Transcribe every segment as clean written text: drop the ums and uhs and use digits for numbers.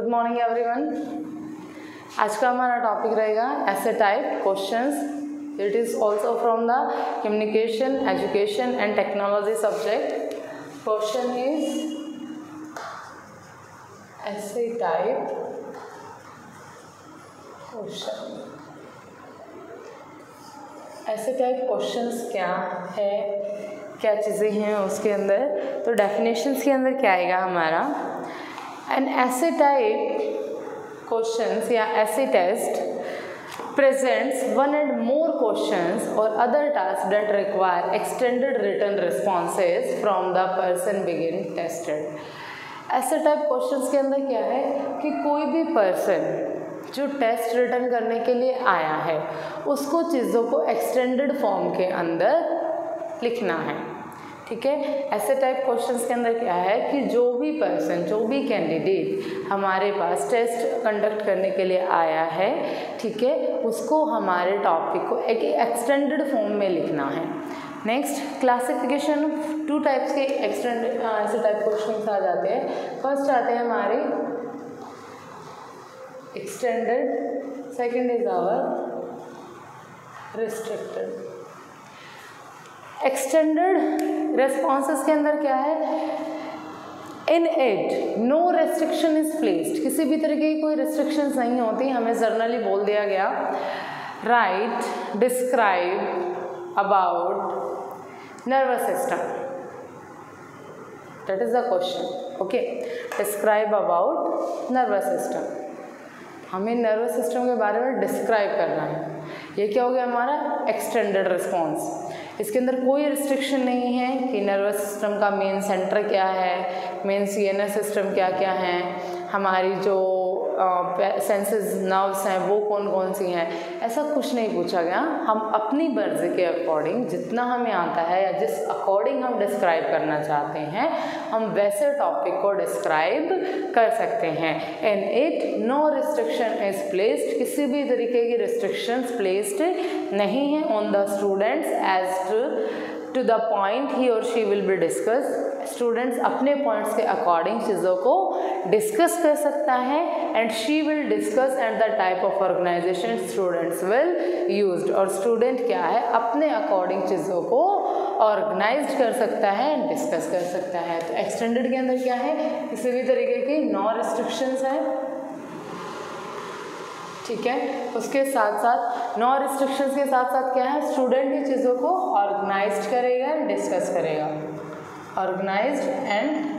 Good morning everyone. आज का हमारा टॉपिक रहेगा ऐसे type questions. It is also from the communication education and technology subject. Question is ऐसे टाइप क्वेश्चन। ऐसे टाइप क्वेश्चंस क्या है, क्या चीज़ें हैं उसके अंदर। तो डेफिनेशंस के अंदर क्या आएगा हमारा, एन ऐसे टाइप क्वेश्चंस या ऐसे test presents one and more questions or other tasks that require extended written responses from the person being tested। ऐसे टाइप क्वेश्चंस के अंदर क्या है कि कोई भी पर्सन जो टेस्ट रिटर्न करने के लिए आया है उसको चीज़ों को एक्सटेंडेड फॉर्म के अंदर लिखना है। ठीक है, ऐसे टाइप क्वेश्चंस के अंदर क्या है कि जो भी पर्सन, जो भी कैंडिडेट हमारे पास टेस्ट कंडक्ट करने के लिए आया है, ठीक है, उसको हमारे टॉपिक को एक एक्सटेंडेड फॉर्म में लिखना है। नेक्स्ट क्लासिफिकेशन, टू टाइप्स के एक्सटेंडेड ऐसे टाइप क्वेश्चंस आ जाते हैं। फर्स्ट आते हैं हमारे extended, second is our restricted. Extended responses के अंदर क्या है, in it no restriction is placed, किसी भी तरीके की कोई रिस्ट्रिक्शंस नहीं होती, हमें जर्नली बोल दिया गया right describe about nervous system, that is the question. Okay, describe about nervous system, हमें नर्वस सिस्टम के बारे में डिस्क्राइब करना है। ये क्या हो गया हमारा एक्सटेंडेड रिस्पॉन्स। इसके अंदर कोई रिस्ट्रिक्शन नहीं है कि नर्वस सिस्टम का मेन सेंटर क्या है, मेन सीएनएस सिस्टम क्या क्या हैं, हमारी जो सेंसेस नर्व्स हैं वो कौन कौन सी हैं, ऐसा कुछ नहीं पूछा गया। हम अपनी मर्जी के अकॉर्डिंग जितना हमें आता है या जिस अकॉर्डिंग हम डिस्क्राइब करना चाहते हैं हम वैसे टॉपिक को डिस्क्राइब कर सकते हैं। In it no restriction is placed, किसी भी तरीके की रिस्ट्रिक्शंस प्लेस्ड नहीं है on the students as to the point ही और she will be discuss. Students अपने पॉइंट्स के अकॉर्डिंग चीज़ों को डिस्कस कर सकता है and she will discuss and the type of organisation students will used. और स्टूडेंट क्या है अपने अकॉर्डिंग चीज़ों को ऑर्गेनाइज कर सकता है एंड डिस्कस कर सकता है। तो एक्सटेंडेड के अंदर क्या है, किसी भी तरीके की नो रिस्ट्रिक्शंस है, ठीक है। उसके साथ साथ नो रिस्ट्रिक्शंस के साथ साथ क्या है, स्टूडेंट ही चीज़ों को ऑर्गेनाइज करेगा एंड डिस्कस करेगा, ऑर्गेनाइज्ड एंड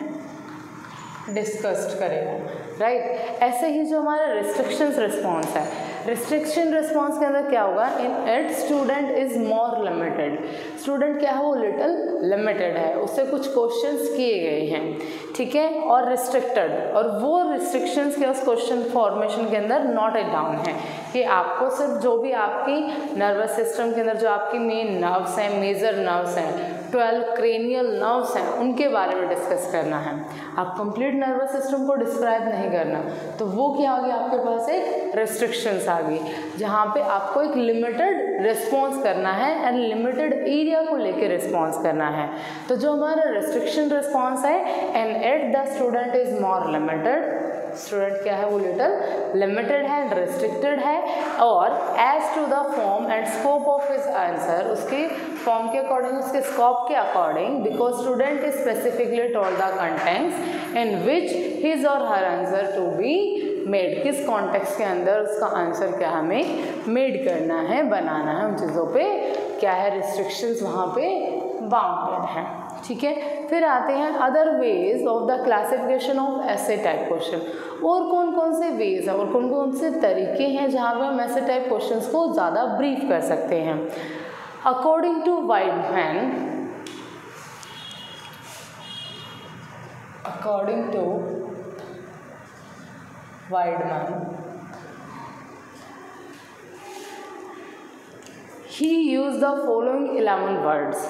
डिस्कस्ड करेगा, राइट। ऐसे ही जो हमारा रिस्ट्रिक्शंस रिस्पॉन्स है, रिस्ट्रिक्शन रिस्पॉन्स के अंदर क्या होगा, in it student is more limited, student क्या है वो लिटिल लिमिटेड है, उससे कुछ क्वेश्चंस किए गए हैं, ठीक है, और रिस्ट्रिक्टेड, और वो रिस्ट्रिक्शंस के उस क्वेश्चन फॉर्मेशन के अंदर नोटेड डाउन है कि आपको सिर्फ जो भी आपकी नर्वस सिस्टम के अंदर जो आपकी मेन नर्व्स हैं, मेजर नर्व्स हैं, 12 क्रेनियल नर्व्स हैं, उनके बारे में डिस्कस करना है। आप कंप्लीट नर्वस सिस्टम को डिस्क्राइब नहीं करना, तो वो क्या आ गया आपके पास एक रिस्ट्रिक्शंस आ गई, जहाँ पे आपको एक लिमिटेड रिस्पॉन्स करना है एंड लिमिटेड एरिया को लेके रिस्पॉन्स करना है। तो जो हमारा रिस्ट्रिक्शन रिस्पॉन्स है, and at the student is more limited, student क्या है वो लिटिल लिमिटेड है, रिस्ट्रिक्टेड है, और as to the form and scope of his answer, उसके फॉर्म के अकॉर्डिंग, उसके स्कोप के according, because student is specifically told the contents in which his or her answer to be made, किस context के अंदर उसका आंसर क्या हमें मेड करना है, बनाना है, उन चीज़ों पे क्या है रिस्ट्रिक्शंस वहाँ पे बाउंडेड हैं, ठीक है। फिर आते हैं other ways of the classification of ऐसे टाइप क्वेश्चन, और कौन कौन से वेज हैं और कौन कौन से तरीके हैं जहाँ पे हम ऐसे टाइप क्वेश्चंस को ज़्यादा ब्रीफ कर सकते हैं। According to Weidman, according to Weidman, he used the following 11 words।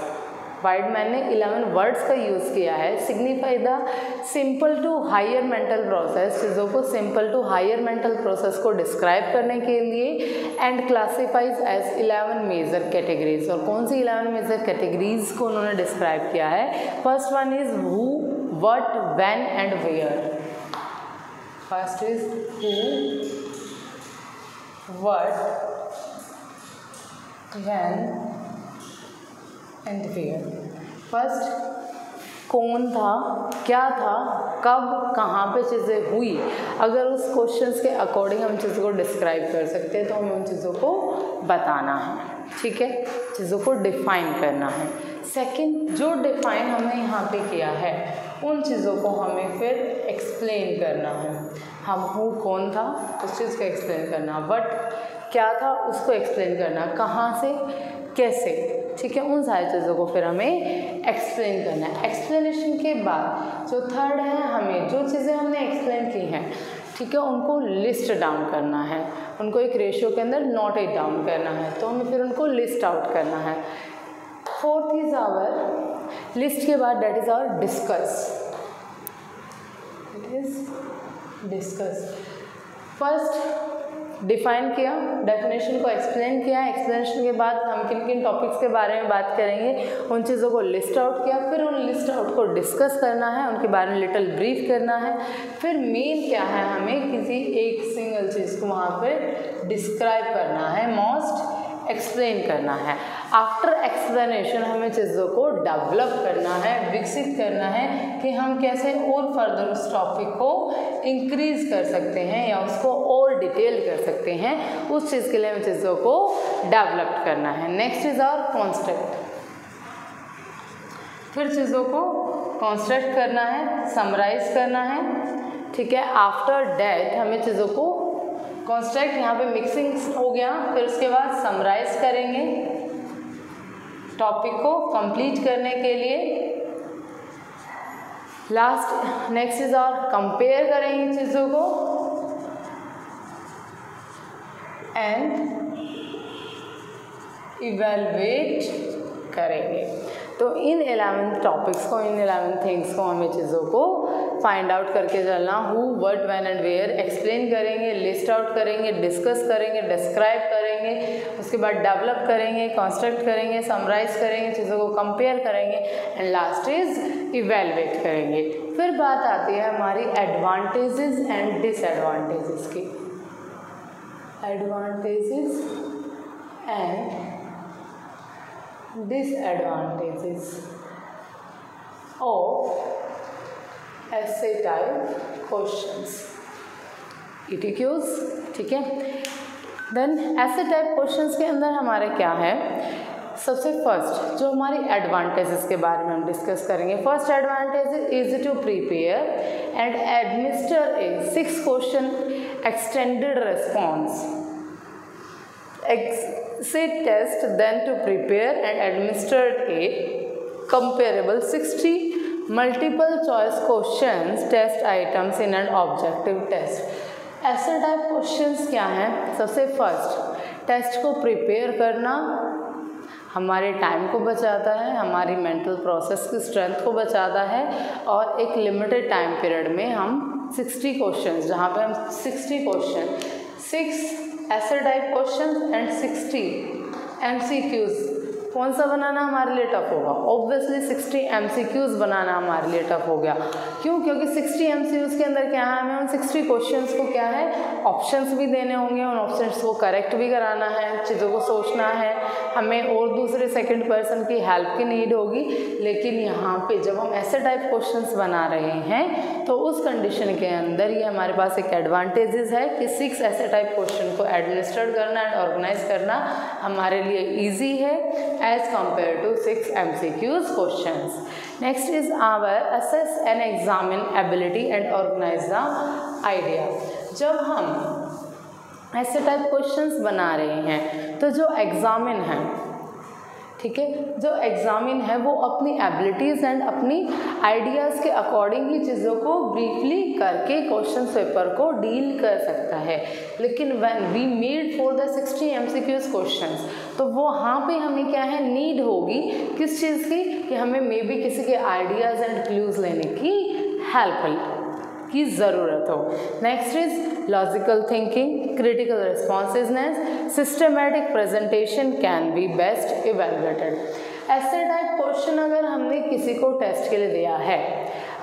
Weidman ने 11 वर्ड्स का यूज़ किया है। Signify the simple to higher mental process, चीज़ों को simple to higher mental process को डिस्क्राइब करने के लिए, and classifies as 11 major categories. और कौन सी 11 मेजर कैटेगरीज को उन्होंने डिस्क्राइब किया है। First one is who, what, when and where. First is who, what, when and where. First कौन था, क्या था, कब, कहाँ पे चीज़ें हुई। अगर उस क्वेश्चंस के अकॉर्डिंग हम चीज़ों को डिस्क्राइब कर सकते हैं तो हमें उन चीज़ों को बताना है, ठीक है, चीज़ों को डिफाइन करना है। सेकंड, जो डिफाइन हमने यहाँ पे किया है उन चीज़ों को हमें फिर एक्सप्लेन करना है। हम हु कौन था उस चीज़ को एक्सप्लेन करना, बट क्या था उसको एक्सप्लेन करना, कहाँ से कैसे, ठीक है, उन सारी चीज़ों को फिर हमें एक्सप्लेन करना है। एक्सप्लेनेशन के बाद जो थर्ड है, हमें जो चीज़ें हमने एक्सप्लेन की हैं, ठीक है, उनको लिस्ट डाउन करना है, उनको एक रेशियो के अंदर नोट इट डाउन करना है, तो हमें फिर उनको लिस्ट आउट करना है। फोर्थ इज आवर लिस्ट के बाद that is our discuss, it is discuss. First define किया, डेफिनेशन को एक्सप्लेन किया, एक्सप्लेनेशन के बाद हम किन किन टॉपिक्स के बारे में बात करेंगे उन चीज़ों को लिस्ट आउट किया, फिर उन लिस्ट आउट को डिस्कस करना है, उनके बारे में लिटिल ब्रीफ करना है। फिर मेन क्या है, हमें किसी एक सिंगल चीज़ को वहाँ पर डिस्क्राइब करना है, मोस्ट एक्सप्लेन करना है। आफ्टर एक्सप्लेनेशन हमें चीज़ों को डेवलप करना है, विकसित करना है कि हम कैसे और फर्दर उस टॉपिक को इंक्रीज कर सकते हैं या उसको और डिटेल कर सकते हैं, उस चीज़ के लिए हमें चीज़ों को डेवलप करना है। नेक्स्ट इज आवर कॉन्स्ट्रक्ट, फिर चीज़ों को कॉन्स्ट्रक्ट करना है, समराइज करना है, ठीक है। आफ्टर डैट हमें चीज़ों को कॉन्स्ट्रक्ट, यहाँ पे मिक्सिंग हो गया, फिर उसके बाद समराइज करेंगे टॉपिक को कंप्लीट करने के लिए। लास्ट नेक्स्ट इज और कंपेयर करेंगे चीज़ों को एंड इवेलुएट करेंगे। तो इन 11 टॉपिक्स को, इन 11 थिंग्स को हमें चीज़ों को फाइंड आउट करके चलना। Who, what, when and where explain करेंगे, लिस्ट आउट करेंगे, डिस्कस करेंगे, डिस्क्राइब करेंगे, उसके बाद डेवलप करेंगे, कंस्ट्रक्ट करेंगे, समराइज करेंगे, चीज़ों को कंपेयर करेंगे एंड लास्ट इज इवेलुएट करेंगे। फिर बात आती है हमारी एडवांटेजेस एंड डिसएडवांटेजेस की। Advantages and disadvantages of essay type questions, ETQs, ठीक है। देन essay type questions के अंदर हमारे क्या है, सबसे फर्स्ट जो हमारी एडवांटेजेस के बारे में हम डिस्कस करेंगे। First advantage is easy to prepare and administer a 6 question extended response essay test, then to prepare and administered a comparable 60 multiple choice questions test items in an objective test। ऐसे type questions क्या हैं, सबसे first test को prepare करना हमारे time को बचाता है, हमारी मेंटल प्रोसेस की स्ट्रेंथ को बचाता है और एक लिमिटेड टाइम पीरियड में हम 60 क्वेश्चंस, जहाँ पे हम 60 क्वेश्चन, 6 ऐसे टाइप क्वेश्चन एंड 60 MCQs, कौन सा बनाना हमारे लिए टफ होगा? ऑब्वियसली 60 MCQs बनाना हमारे लिए टफ हो गया। क्यों? क्योंकि 60 MCQs के अंदर क्या है, हमें उन 60 क्वेश्चंस को क्या है, ऑप्शंस भी देने होंगे, उन ऑप्शंस को करेक्ट भी कराना है, चीज़ों को सोचना है, हमें और दूसरे सेकंड पर्सन की हेल्प की नीड होगी। लेकिन यहाँ पे जब हम ऐसे टाइप क्वेश्चंस बना रहे हैं तो उस कंडीशन के अंदर ये हमारे पास एक एडवांटेजेस है कि 6 ऐसे टाइप क्वेश्चन को एडमिनिस्ट्रेट करना एंड ऑर्गेनाइज करना हमारे लिए ईजी है as compared to 6 MCQs questions. Next is our assess and examine ability and organize the idea. जब हम ऐसे टाइप क्वेश्चंस बना रहे हैं तो जो एग्जामिन है, ठीक है, जो एग्जामिन है वो अपनी एबिलिटीज़ एंड अपनी आइडियाज़ के अकॉर्डिंग ही चीज़ों को ब्रीफली करके क्वेश्चन पेपर को डील कर सकता है। लेकिन when we made for the 60 MCQs questions, तो वो वहाँ पे हमें क्या है, नीड होगी किस चीज़ की, कि हमें मे बी किसी के आइडियाज़ एंड क्लूज़ लेने की हेल्प की ज़रूरत हो। Next is logical thinking, critical responsiveness, systematic presentation can be best evaluated. ऐसे टाइप क्वेश्चन अगर हमने किसी को टेस्ट के लिए दिया है,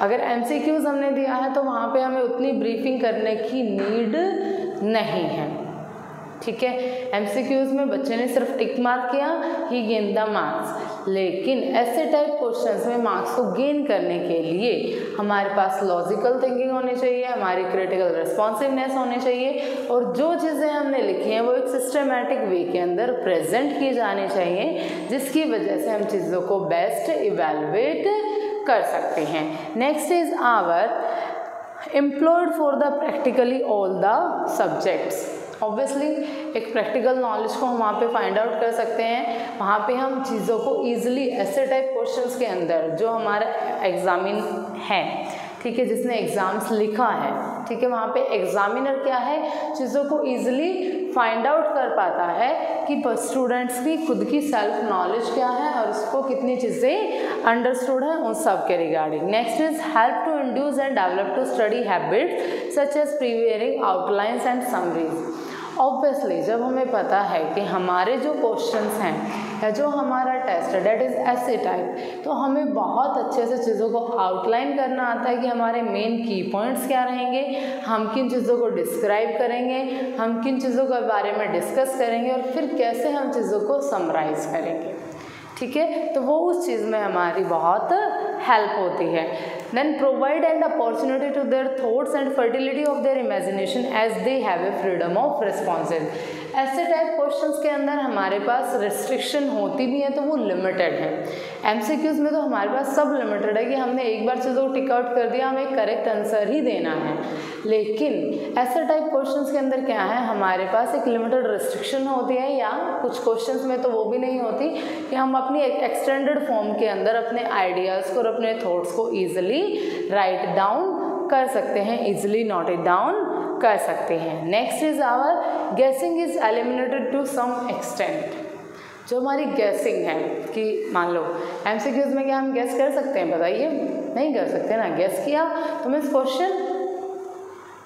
अगर MCQs हमने दिया है तो वहाँ पे हमें उतनी ब्रीफिंग करने की नीड नहीं है, ठीक है। MCQs में बच्चे ने सिर्फ टिक मार्क किया, ही गेन द मार्क्स। लेकिन ऐसे टाइप क्वेश्चंस में मार्क्स को गेन करने के लिए हमारे पास लॉजिकल थिंकिंग होनी चाहिए, हमारी क्रिटिकल रिस्पॉन्सिवनेस होनी चाहिए, और जो चीज़ें हमने लिखी हैं वो एक सिस्टमेटिक वे के अंदर प्रेजेंट की जानी चाहिए, जिसकी वजह से हम चीज़ों को बेस्ट इवेलुएट कर सकते हैं। Next is our employed for the practically all the subjects. Obviously एक प्रैक्टिकल नॉलेज को हम वहाँ पे फाइंड आउट कर सकते हैं, वहाँ पे हम चीज़ों को ईजिली ऐसे टाइप क्वेश्चंस के अंदर जो हमारा एग्जामिन है, ठीक है, जिसने एग्ज़ाम्स लिखा है, ठीक है, वहाँ पे एग्जामिनर क्या है, चीज़ों को ईजिली फाइंड आउट कर पाता है कि स्टूडेंट्स की खुद की सेल्फ नॉलेज क्या है और उसको कितनी चीज़ें अंडरस्टूड है उन सब के regarding. Next is help to induce and develop to study habit such as preparing outlines and summaries. Obviously जब हमें पता है कि हमारे जो क्वेश्चंस हैं या जो हमारा टेस्ट है डेट इज़ ऐसे टाइप, तो हमें बहुत अच्छे से चीज़ों को आउटलाइन करना आता है कि हमारे मेन की पॉइंट्स क्या रहेंगे, हम किन चीज़ों को डिस्क्राइब करेंगे, हम किन चीज़ों के बारे में डिस्कस करेंगे और फिर कैसे हम चीज़ों को समराइज़ करेंगे, ठीक है। तो वो उस चीज़ में हमारी बहुत हेल्प होती है। Then provide and opportunity to their thoughts and fertility of their imagination as they have a freedom of responses. ऐसे टाइप क्वेश्चंस के अंदर हमारे पास रिस्ट्रिक्शन होती भी है तो वो लिमिटेड है। MCQs में तो हमारे पास सब लिमिटेड है कि हमने एक बार चीज़ों को टिक आउट कर दिया, हमें करेक्ट आंसर ही देना है। लेकिन ऐसे टाइप क्वेश्चंस के अंदर क्या है, हमारे पास एक लिमिटेड रिस्ट्रिक्शन होती है, या कुछ क्वेश्चंस में तो वो भी नहीं होती कि हम अपनी एक एक्सटेंडेड फॉर्म के अंदर अपने आइडियाज़ को और अपने थॉट्स को ईजिली राइट डाउन कर सकते हैं, ईजिली नोट इट डाउन कर सकते हैं। Next is our guessing is eliminated to some extent. जो हमारी गेसिंग है कि मान लो MCQs में क्या हम गेस कर सकते हैं, बताइए, नहीं कर सकते ना। गेस किया तो मीन्स क्वेश्चन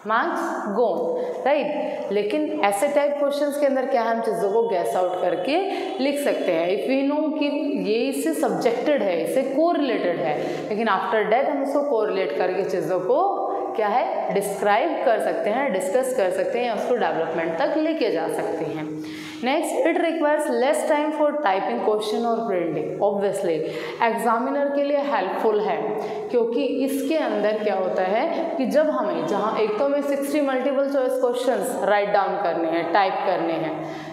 मार्क्स गोन, राइट। लेकिन ऐसे टाइप क्वेश्चंस के अंदर क्या हम चीज़ों को गैस आउट करके लिख सकते हैं। इफ़ वी नो कि ये इससे सब्जेक्टेड है, इससे कोरिलेटेड है, लेकिन आफ्टर डेट हम इसको कोरिलेट करके चीज़ों को क्या है डिस्क्राइब कर सकते हैं, डिस्कस कर सकते हैं, उसको डेवलपमेंट तक लेके जा सकते हैं। Next, it requires less time for typing question और प्रिंटिंग। ऑब्वियसली एग्जामिनर के लिए हेल्पफुल है, क्योंकि इसके अंदर क्या होता है कि जब हमें जहाँ एक तो हमें 60 multiple choice questions write down करने हैं, टाइप करने हैं,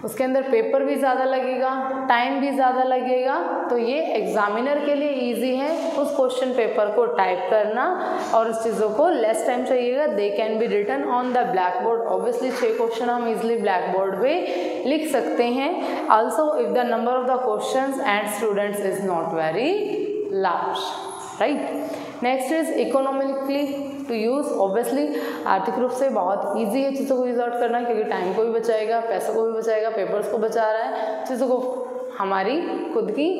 उसके अंदर पेपर भी ज़्यादा लगेगा, टाइम भी ज़्यादा लगेगा, तो ये एग्जामिनर के लिए इजी है उस क्वेश्चन पेपर को टाइप करना और उस चीज़ों को लेस टाइम चाहिएगा। They can be written on the black board. Obviously 6 question हम इजिली ब्लैक बोर्ड पे लिख सकते हैं। Also if the number of the questions and students is not very large, right. Next is economically to use. Obviously आर्थिक रूप से बहुत easy है चीज़ों को यूज आउट करना, क्योंकि टाइम को भी बचाएगा, पैसों को भी बचाएगा, पेपर्स को बचा रहा है, चीज़ों को हमारी खुद की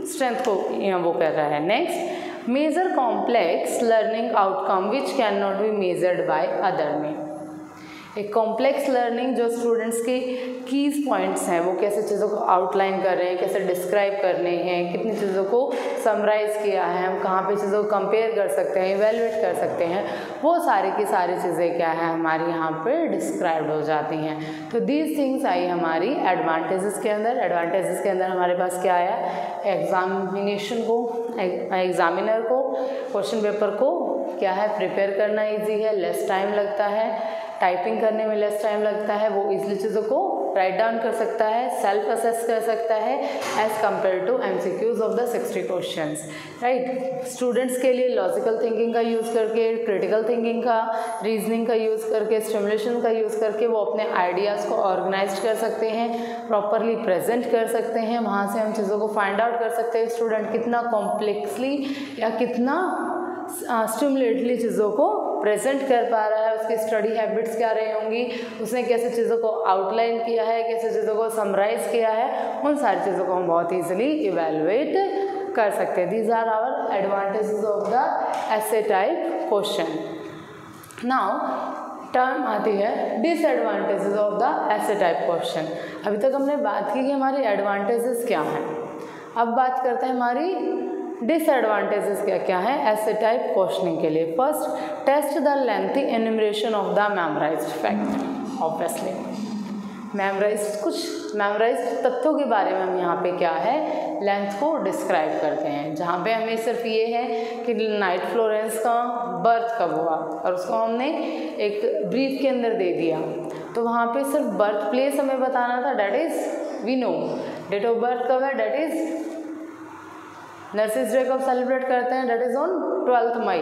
स्ट्रेंथ को वो कर रहा है। Next, major complex learning outcome which can not be measured by other में। एक कॉम्प्लेक्स लर्निंग जो स्टूडेंट्स के कीज पॉइंट्स हैं, वो कैसे चीज़ों को आउटलाइन कर रहे हैं, कैसे डिस्क्राइब करने हैं, कितनी चीज़ों को समराइज़ किया है, हम कहाँ पे चीज़ों को कंपेयर कर सकते हैं, इवेलुएट कर सकते हैं, वो सारी की सारी चीज़ें क्या है हमारी यहाँ पे डिस्क्राइब्ड हो जाती हैं। तो दीज थिंग्स आई हमारी एडवांटेजेस के अंदर। एडवांटेजेस के अंदर हमारे पास क्या आया, एग्जामिनेशन को, एग्जामिनर को क्वेश्चन पेपर को क्या है प्रिपेयर करना ईजी है, लेस टाइम लगता है, टाइपिंग करने में लेस टाइम लगता है, वो इजली चीज़ों को राइट डाउन कर सकता है, सेल्फ असेस कर सकता है as compare to MCQs of the 60 questions, right. Students के लिए लॉजिकल थिंकिंग का यूज़ करके, क्रिटिकल थिंकिंग का, रीजनिंग का यूज़ करके, स्टिमुलेशन का यूज़ करके वो अपने आइडियाज़ को ऑर्गेनाइज कर सकते हैं, प्रॉपरली प्रेजेंट कर सकते हैं, वहाँ से हम चीज़ों को फाइंड आउट कर सकते हैं स्टूडेंट कितना कॉम्प्लेक्सली या कितना स्टिमुलेटली चीज़ों को प्रेजेंट कर पा रहा है, उसकी स्टडी हैबिट्स क्या रही होंगी, उसने कैसे चीज़ों को आउटलाइन किया है, कैसे चीज़ों को समराइज़ किया है, उन सारी चीज़ों को हम बहुत ईजिली इवेलुएट कर सकते हैं। These are our advantages of the ऐसे टाइप क्वेश्चन। नाउ टर्म आती है डिसएडवांटेजेस ऑफ द ऐसे टाइप क्वेश्चन। अभी तक हमने बात की कि हमारी एडवांटेजेस क्या हैं, अब बात करते हैं हमारी डिसएडवांटेजेस क्या क्या है ऐसे टाइप क्वेश्चनिंग के लिए? First, test the lengthy enumeration of the memorised fact. Obviously memorised तथ्यों के बारे में हम यहाँ पे क्या है लेंथ को डिस्क्राइब करते हैं, जहाँ पे हमें सिर्फ ये है कि नाइट फ्लोरेंस का बर्थ कब हुआ और उसको हमने एक ब्रीफ के अंदर दे दिया, तो वहाँ पे सिर्फ बर्थ प्लेस हमें बताना था, date is we know. Date of birth कब है, डेट इज़ नर्सिस डे कब सेलिब्रेट करते हैं, डेट इज़ ऑन 12 मई,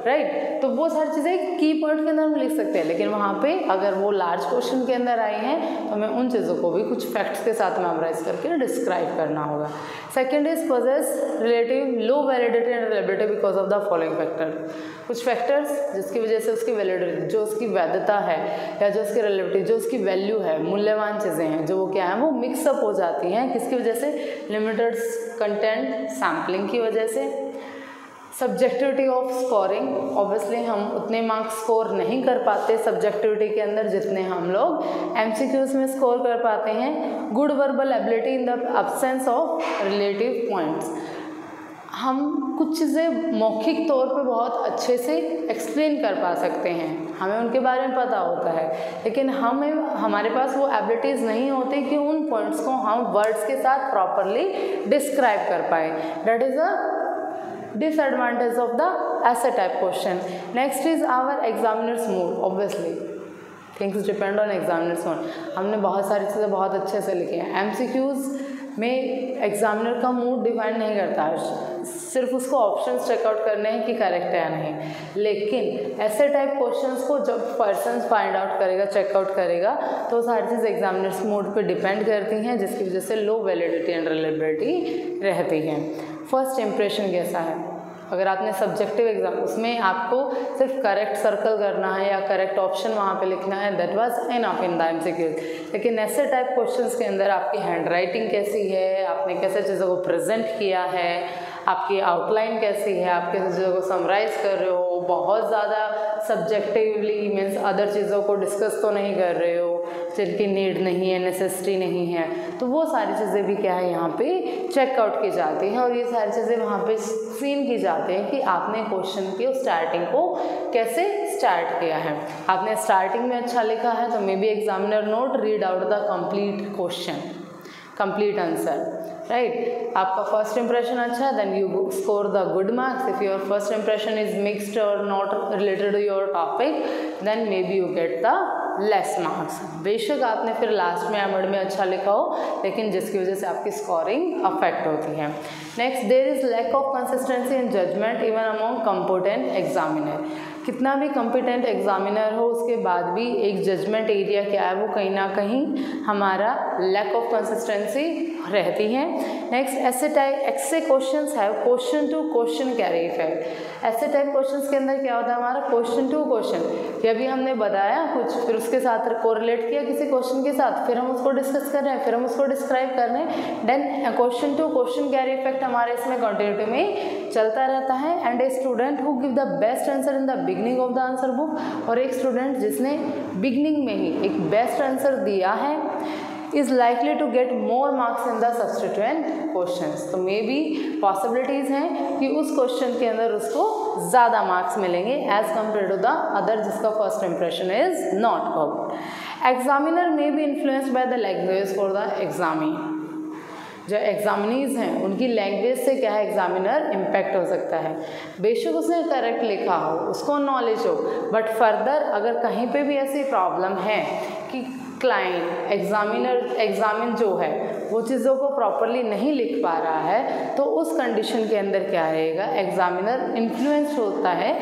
राइट। तो वो सारी चीज़ें की पॉइंट के अंदर हम लिख सकते हैं, लेकिन वहाँ पे अगर वो लार्ज क्वेश्चन के अंदर आई हैं तो हमें उन चीज़ों को भी कुछ फैक्ट्स के साथ मेमोराइज करके डिस्क्राइब करना होगा। Second is possess relative low validity and reliability because of the following factor. कुछ फैक्टर्स जिसकी वजह से उसकी वैलिडिटी, जो उसकी वैधता है या जो उसकी रिलेबिलिटी, जो उसकी वैल्यू है, मूल्यवान चीज़ें हैं, जो वो क्या है वो मिक्सअप हो जाती हैं। किसकी वजह से? लिमिटेड कंटेंट सैम्पलिंग की वजह से। सब्जेक्टिविटी ऑफ स्कोरिंग, ऑब्वियसली हम उतने मार्क्स स्कोर नहीं कर पाते सब्जेक्टिविटी के अंदर जितने हम लोग एमसीक्यूज में स्कोर कर पाते हैं। Good verbal ability in the absence of relative points, हम कुछ चीज़ें मौखिक तौर पे बहुत अच्छे से एक्सप्लेन कर पा सकते हैं, हमें उनके बारे में पता होता है, लेकिन हमारे पास वो एबिलिटीज़ नहीं होती कि उन पॉइंट्स को हम वर्ड्स के साथ प्रॉपरली डिस्क्राइब कर पाए। That is a disadvantage of the essay type question. Next is our examiner's mood. Obviously things depend on examiner's mood. हमने बहुत सारी चीज़ें बहुत अच्छे से लिखी हैं। MCQs में एग्जामिनर का मूड डिफाइन नहीं करता है, सिर्फ उसको ऑप्शंस चेकआउट करने हैं कि करेक्ट है या नहीं, लेकिन ऐसे टाइप क्वेश्चंस को जब पर्सन फाइंड आउट करेगा, चेकआउट करेगा, तो सारी चीज़ एग्जामिनर्स मूड पे डिपेंड करती हैं, जिसकी वजह से लो वैलिडिटी एंड रिलेबिलिटी रहती है। फर्स्ट इम्प्रेशन कैसा है? अगर आपने सब्जेक्टिव एग्जाम उसमें आपको सिर्फ करेक्ट सर्कल करना है या करेक्ट ऑप्शन वहाँ पे लिखना है, that was enough in the MCQs. लेकिन ऐसे टाइप क्वेश्चंस के अंदर आपकी हैंड राइटिंग कैसी है, आपने कैसे चीज़ों को प्रेजेंट किया है, आपकी आउटलाइन कैसी है, आप कैसे चीज़ों को समराइज़ कर रहे हो, बहुत ज़्यादा सब्जेक्टिवली मीन्स अदर चीज़ों को डिस्कस तो नहीं कर रहे हो जिनकी नीड नहीं है, नेसेसिटी नहीं है, तो वो सारी चीज़ें भी क्या है यहाँ पे चेकआउट की जाती हैं और ये सारी चीज़ें वहाँ पे सीन की जाती हैं कि आपने क्वेश्चन की स्टार्टिंग को कैसे स्टार्ट किया है। आपने स्टार्टिंग में अच्छा लिखा है तो maybe examiner not read out the complete question, complete answer, right. आपका फर्स्ट इंप्रेशन अच्छा है, then you score the good marks. If your first impression is mixed और not related to your topic, then maybe you get the less marks. बेशक आपने फिर last में amid में अच्छा लिखा हो, लेकिन जिसकी वजह से आपकी स्कोरिंग अफेक्ट होती है। Next, there is lack of consistency in judgement even among competent examiner. कितना भी कॉम्पिटेंट एग्जामिनर हो उसके बाद भी एक जजमेंट एरिया क्या है वो कहीं ना कहीं हमारा लैक ऑफ कंसिस्टेंसी रहती है। नेक्स्ट, ऐसे क्वेश्चंस है question to question carry effect. ऐसे टाइप क्वेश्चंस के अंदर क्या होता है हमारा क्वेश्चन टू क्वेश्चन, कि अभी हमने बताया कुछ, फिर उसके साथ कोरिलेट किया किसी क्वेश्चन के साथ, फिर हम उसको डिस्कस कर रहे हैं, फिर हम उसको डिस्क्राइब कर रहे हैं, then question to question carry effect हमारे इसमें कंटिन्यूटी में चलता रहता है। And a student who give the best answer in the beginning of the answer book, और एक स्टूडेंट जिसने बिगनिंग में ही एक बेस्ट आंसर दिया है is likely to get more marks in the subsequent questions। तो मे बी पॉसिबिलिटीज़ हैं कि उस क्वेश्चन के अंदर उसको ज़्यादा मार्क्स मिलेंगे as compare to the other जिसका first impression is not good. Examiner may be influenced by the language for the examinee. जो एग्जामिनीज हैं उनकी लैंग्वेज से क्या है एग्जामिनर इम्पैक्ट हो सकता है। बेशक उसने करेक्ट लिखा हो, उसको नॉलेज हो, बट फर्दर अगर कहीं पे भी ऐसी प्रॉब्लम है कि क्लाइंट एग्जामिन जो है वो चीज़ों को प्रॉपरली नहीं लिख पा रहा है, तो उस कंडीशन के अंदर क्या रहेगा एग्जामिनर इन्फ्लुएंस होता है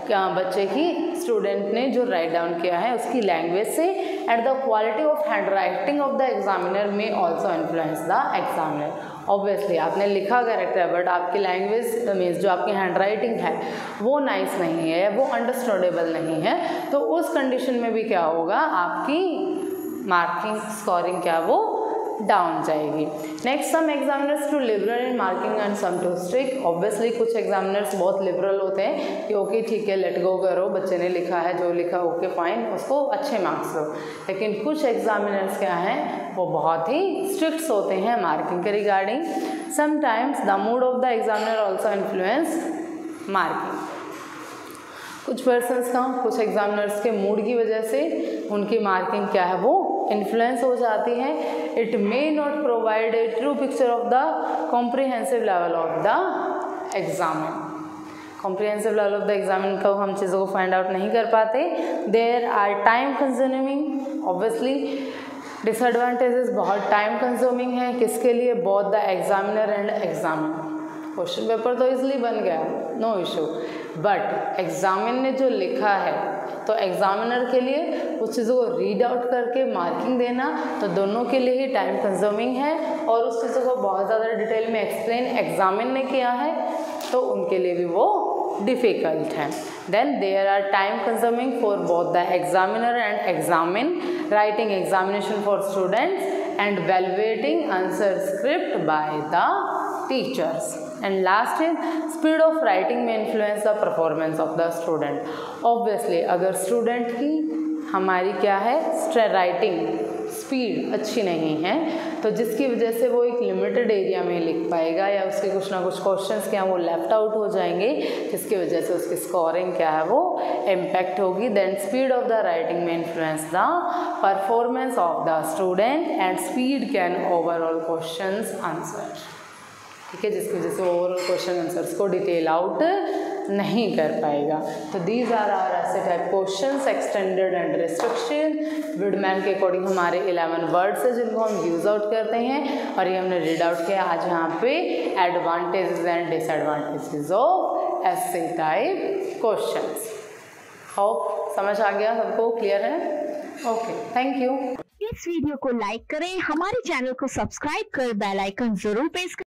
क्या बच्चे की, स्टूडेंट ने जो राइट डाउन किया है उसकी लैंग्वेज से। And the quality of handwriting of the examiner may also influence the examiner. Obviously आपने लिखा करेक्ट है बट आपकी लैंग्वेज मीन्स जो आपकी हैंड राइटिंग है वो नाइस नहीं है, वो अंडरस्टैंडेबल नहीं है, तो उस कंडीशन में भी क्या होगा आपकी मार्किंग स्कोरिंग क्या वो डाउन जाएगी। Next, some examiners too liberal in marking and some too strict. Obviously कुछ एग्जामिनर्स बहुत लिबरल होते हैं कि ओके ठीक है, लेट गो करो, बच्चे ने लिखा है, जो लिखा ओके फाइन, उसको अच्छे मार्क्स दो। लेकिन कुछ एग्जामिनर्स क्या हैं, वो बहुत ही स्ट्रिक्ट होते हैं मार्किंग के regarding. Sometimes the mood off the examiner also influence marking. कुछ पर्सन्स का, कुछ एग्जामिनर्स के मूड की वजह से उनकी मार्किंग क्या है, वो इन्फ्लुएंस हो जाती है। It may not provide a true picture of the comprehensive level of the examinee. Comprehensive level of the examinee को हम चीज़ों को फाइंड आउट नहीं कर पाते। There are time consuming, obviously disadvantages बहुत टाइम कंज्यूमिंग है। किसके लिए? Both the examiner and examiner. Question paper तो इजली बन गया, नो इशू, बट एग्जामिन ने जो लिखा है तो एग्जामिनर के लिए उस चीज़ों को रीड आउट करके मार्किंग देना तो दोनों के लिए ही टाइम कंज्यूमिंग है, और उस चीज़ों को बहुत ज़्यादा डिटेल में एक्सप्लेन एग्जामिन ने किया है तो उनके लिए भी वो डिफ़िकल्ट है। Then there are time consuming for both the examiner and examinee, writing examination for students and valuating answer script by the teachers. And last is speed of writing may influence the performance of the student. Obviously अगर student की हमारी क्या है, writing speed अच्छी नहीं है तो जिसकी वजह से वो एक लिमिटेड एरिया में लिख पाएगा या उसके कुछ ना कुछ क्वेश्चंस क्या वो लेफ्ट आउट हो जाएंगे, जिसकी वजह से उसकी स्कोरिंग क्या है वो इम्पैक्ट होगी। Then speed of the writing may influence the performance of the student and speed can overall questions answer. ठीक है, जिसकी वजह से ओवरऑल क्वेश्चन आंसर्स को डिटेल आउट नहीं कर पाएगा। तो these are our essay type questions, extended and restriction. Weidman के अकॉर्डिंग हमारे 11 वर्ड्स हैं जिनको हम यूज़ आउट करते हैं और ये हमने रीड आउट किया आज यहाँ पे एडवांटेजेस एंड डिसएडवांटेजेस ऑफ ऐसे टाइप क्वेश्चंस। होप समझ आ गया, सबको क्लियर है? Okay, thank you. इस वीडियो को लाइक करें, हमारे चैनल को सब्सक्राइब कर बेल आइकन जरूर प्रेस करें।